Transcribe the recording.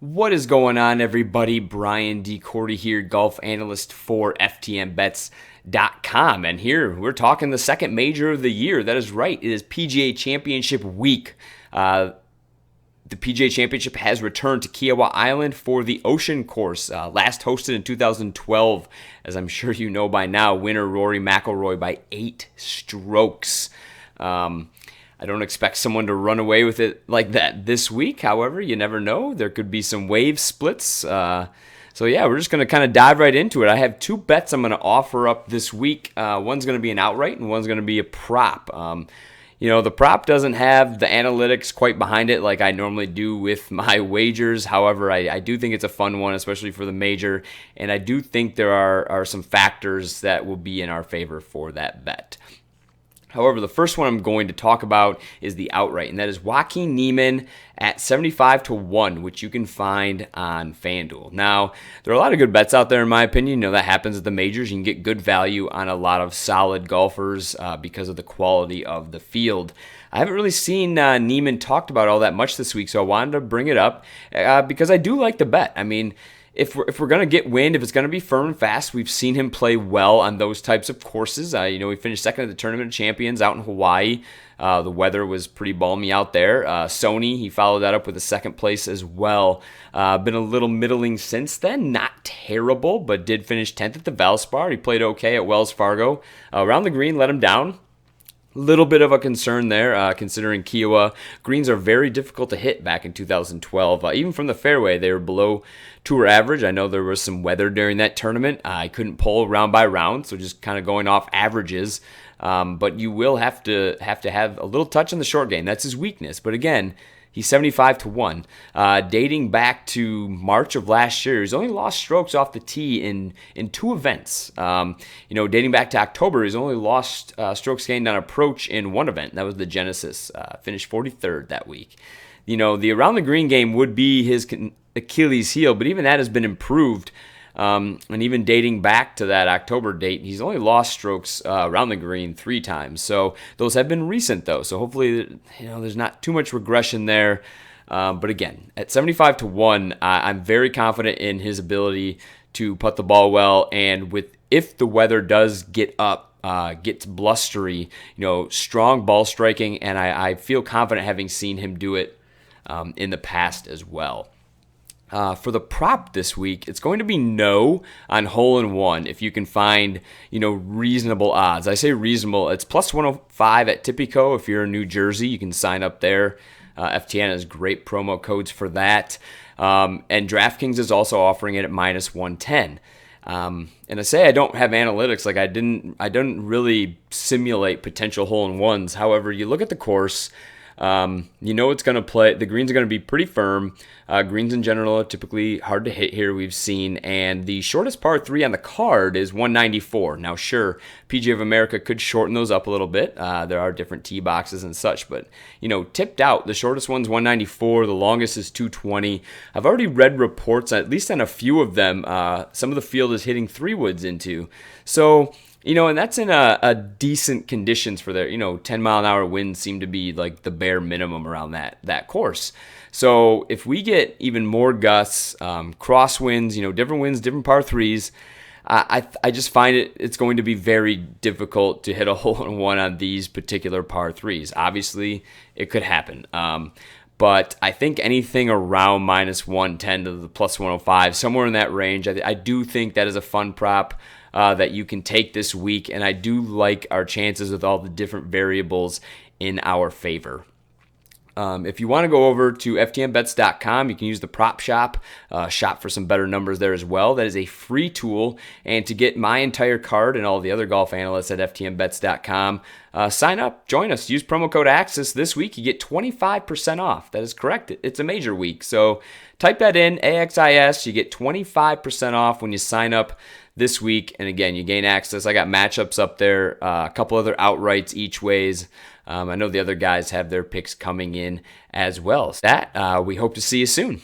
What is going on, everybody? Bryan DeCorte here, golf analyst for FTNBets.com. And here we're talking the second major of the year. That is right. It is PGA Championship week. The PGA Championship has returned to Kiawah Island for the Ocean Course, last hosted in 2012. As I'm sure you know by now, winner Rory McIlroy by 8 strokes. I don't expect someone to run away with it like that this week. However, you never know. There could be some wave splits. So we're just going to kind of dive right into it. I have 2 bets I'm going to offer up this week. One's going to be an outright and one's going to be a prop. The prop doesn't have the analytics quite behind it like I normally do with my wagers. However, I do think it's a fun one, especially for the major. And I do think there are some factors that will be in our favor for that bet. However, the first one I'm going to talk about is the outright, and that is Joaquin Niemann at 75-1, which you can find on FanDuel. Now, there are a lot of good bets out there, in my opinion. That happens at the majors. You can get good value on a lot of solid golfers because of the quality of the field. I haven't really seen Niemann talked about all that much this week, so I wanted to bring it up because I do like the bet. I mean, if we're going to get wind, if it's going to be firm and fast, we've seen him play well on those types of courses. He finished second at the Tournament of Champions out in Hawaii. The weather was pretty balmy out there. Sony, he followed that up with a second place as well. Been a little middling since then. Not terrible, but did finish 10th at the Valspar. He played okay at Wells Fargo. Around the green, let him down. Little bit of a concern there, considering Kiawah greens are very difficult to hit back in 2012. Even from the fairway, they were below tour average. I know there was some weather during that tournament. I couldn't pull round by round, so just kind of going off averages. But you will have to have a little touch in the short game. That's his weakness. But again, he's 75-1. Dating back to March of last year, he's only lost strokes off the tee in 2 events. Dating back to October, he's only lost strokes gained on approach in 1 event. That was the Genesis. Finished 43rd that week. The around the green game would be his Achilles heel, but even that has been improved. And even dating back to that October date, he's only lost strokes around the green 3 times. So those have been recent, though. So hopefully, there's not too much regression there. But again, at 75-1, I'm very confident in his ability to putt the ball well. And if the weather does get up, gets blustery, strong ball striking, and I feel confident having seen him do it in the past as well. For the prop this week, it's going to be no on hole-in-one if you can find, reasonable odds. I say reasonable. It's plus 105 at Tipico. If you're in New Jersey, you can sign up there. FTN has great promo codes for that. And DraftKings is also offering it at minus 110. And I say I don't have analytics. Like I didn't really simulate potential hole-in-ones. However, you look at the course. It's going to play. The greens are going to be pretty firm. Greens in general are typically hard to hit here, we've seen. And the shortest par 3 on the card is 194. Now, sure, PGA of America could shorten those up a little bit. There are different tee boxes and such. But, tipped out, the shortest one's 194. The longest is 220. I've already read reports, at least on a few of them, some of the field is hitting 3-woods into. So, and that's in a decent conditions for their, 10-mile-an-hour winds seem to be like the bare minimum around that course. So if we get even more gusts, crosswinds, different winds, different par 3s, I just find it's going to be very difficult to hit a hole-in-one on these particular par 3s. Obviously, it could happen. But I think anything around minus 110 to the plus 105, somewhere in that range, I do think that is a fun prop that you can take this week. And I do like our chances with all the different variables in our favor. If you want to go over to FTNBets.com, you can use the prop shop, shop for some better numbers there as well. That is a free tool. And to get my entire card and all the other golf analysts at FTNBets.com, sign up, join us, use promo code AXIS this week. You get 25% off. That is correct. It's a major week. So type that in, AXIS. You get 25% off when you sign up this week. And again, you gain access. I got matchups up there, a couple other outrights each ways. I know the other guys have their picks coming in as well. So we hope to see you soon.